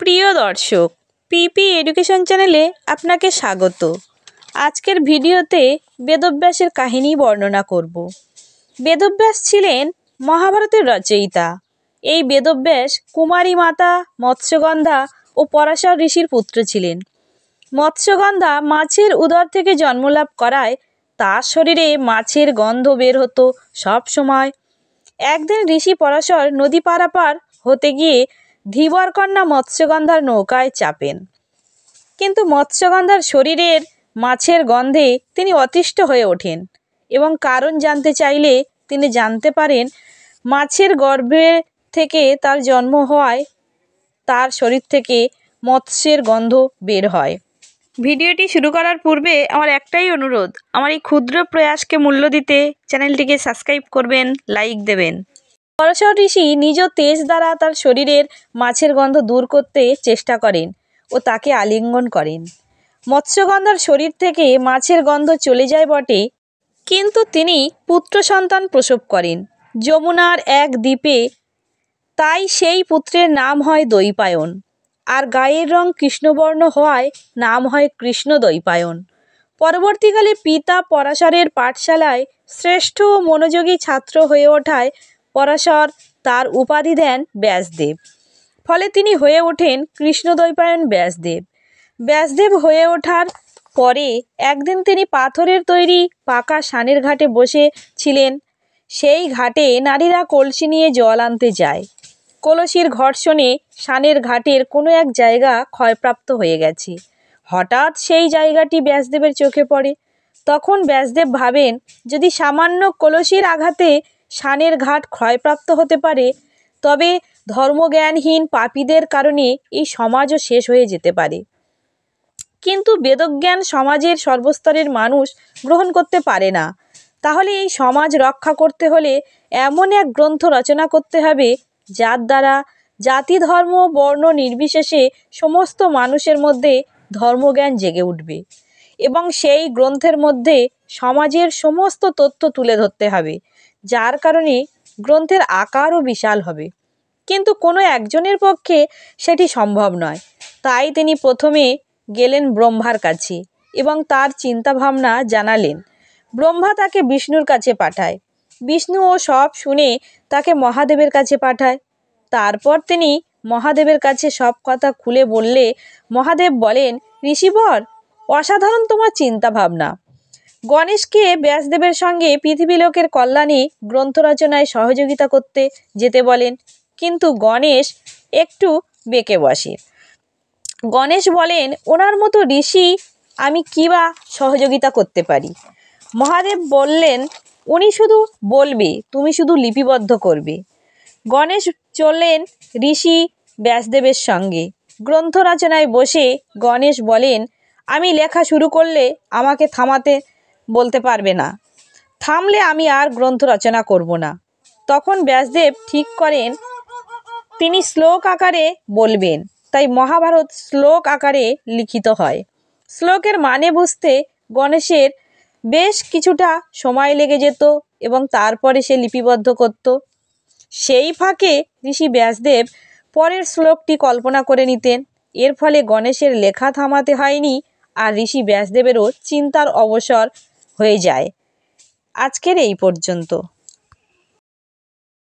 প্রিয় দর্শক, পিপি এডুকেশন চ্যানেলে আপনাকে স্বাগত। আজকের ভিডিওতে বেদব্যাসের কাহিনী বর্ণনা করব। বেদব্যাস ছিলেন মহাভারতের রচয়িতা। এই বেদব্যাস কুমারী মাতা মৎস্যগন্ধা ও পরাশর ঋষির পুত্র ছিলেন। মৎস্যগন্ধা মাছের উদর থেকে জন্মলাভ করায় তার শরীরে মাছের গন্ধ বের হতো সব সময়। একদিন ঋষি পরাশর নদী পারাপার হতে গিয়ে ধীবরকন্যা মৎস্যগন্ধার নৌকায় চাপেন, কিন্তু মৎস্যগন্ধার শরীরের মাছের গন্ধে তিনি অতিষ্ঠ হয়ে ওঠেন এবং কারণ জানতে চাইলে তিনি জানতে পারেন মাছের গর্ভে থেকে তার জন্ম হওয়ায় তার শরীর থেকে মৎস্যের গন্ধ বের হয়। ভিডিওটি শুরু করার পূর্বে আমার একটাই অনুরোধ, আমার এই ক্ষুদ্র প্রয়াসকে মূল্য দিতে চ্যানেলটিকে সাবস্ক্রাইব করবেন, লাইক দেবেন। পরাশর ঋষি নিজ তেজ দ্বারা তার শরীরের মাছের গন্ধ দূর করতে চেষ্টা করেন ও তাকে আলিঙ্গন করেন। মৎস্যগন্ধার শরীর থেকে মাছের গন্ধ চলে যায় বটে, কিন্তু তিনি পুত্র সন্তান প্রসব করেন যমুনার এক দ্বীপে। তাই সেই পুত্রের নাম হয় দ্বৈপায়ন, আর গায়ের রং কৃষ্ণবর্ণ হওয়ায় নাম হয় কৃষ্ণ দ্বৈপায়ন। পরবর্তীকালে পিতা পরাশরের পাঠশালায় শ্রেষ্ঠ ও মনোযোগী ছাত্র হয়ে ওঠায় পরাশর তার উপাধি দেন ব্যাসদেব। ফলে তিনি হয়ে ওঠেন কৃষ্ণদ্বৈপায়ন ব্যাসদেব। ব্যাসদেব হয়ে ওঠার পরে একদিন তিনি পাথরের তৈরি পাকা সানের ঘাটে বসে ছিলেন। সেই ঘাটে নারীরা কলসি নিয়ে জল আনতে যায়। কলসির ঘর্ষণে সানের ঘাটের কোনো এক জায়গা ক্ষয়প্রাপ্ত হয়ে গেছে। হঠাৎ সেই জায়গাটি ব্যাসদেবের চোখে পড়ে। তখন ব্যাসদেব ভাবেন, যদি সামান্য কলসির আঘাতে সানের ঘাট ক্ষয়প্রাপ্ত হতে পারে, তবে ধর্মজ্ঞানহীন পাপীদের কারণে এই সমাজও শেষ হয়ে যেতে পারে। কিন্তু বেদজ্ঞান সমাজের সর্বস্তরের মানুষ গ্রহণ করতে পারে না। তাহলে এই সমাজ রক্ষা করতে হলে এমন এক গ্রন্থ রচনা করতে হবে যার দ্বারা জাতি ধর্ম বর্ণ নির্বিশেষে সমস্ত মানুষের মধ্যে ধর্মজ্ঞান জেগে উঠবে, এবং সেই গ্রন্থের মধ্যে সমাজের সমস্ত তথ্য তুলে ধরতে হবে, যার কারণে গ্রন্থের আকারও বিশাল হবে। কিন্তু কোনো একজনের পক্ষে সেটি সম্ভব নয়। তাই তিনি প্রথমে গেলেন ব্রহ্মার কাছে এবং তার চিন্তাভাবনা জানালেন। ব্রহ্মা তাকে বিষ্ণুর কাছে পাঠায়। বিষ্ণু ও সব শুনে তাকে মহাদেবের কাছে পাঠায়। তারপর তিনি মহাদেবের কাছে সব কথা খুলে বললে মহাদেব বলেন, ঋষিবর, অসাধারণ তোমার চিন্তাভাবনা। গণেশকে ব্যাসদেবের সঙ্গে পৃথিবীলোকের কল্যাণে গ্রন্থ রচনায় সহযোগিতা করতে যেতে বলেন, কিন্তু গণেশ একটু বেঁকে বসে। গণেশ বলেন, ওনার মতো ঋষি আমি কী বা সহযোগিতা করতে পারি। মহাদেব বললেন, উনি শুধু বলবে, তুমি শুধু লিপিবদ্ধ করবে। গণেশ চললেন ঋষি ব্যাসদেবের সঙ্গে। গ্রন্থ রচনায় বসে গণেশ বলেন, আমি লেখা শুরু করলে আমাকে থামাতে বলতে পারবে না, থামলে আমি আর গ্রন্থ রচনা করব না। তখন ব্যাসদেব ঠিক করেন তিনি শ্লোক আকারে বলবেন। তাই মহাভারত শ্লোক আকারে লিখিত হয়। শ্লোকের মানে বুঝতে গণেশের বেশ কিছুটা সময় লেগে যেত এবং তারপরে সে লিপিবদ্ধ করত। সেই ফাঁকে ঋষি ব্যাসদেব পরের শ্লোকটি কল্পনা করে নিতেন। এর ফলে গণেশের লেখা থামাতে হয়নি, আর ঋষি ব্যাসদেবেরও চিন্তার অবসর হয়ে যায়। আজকের এই পর্যন্ত।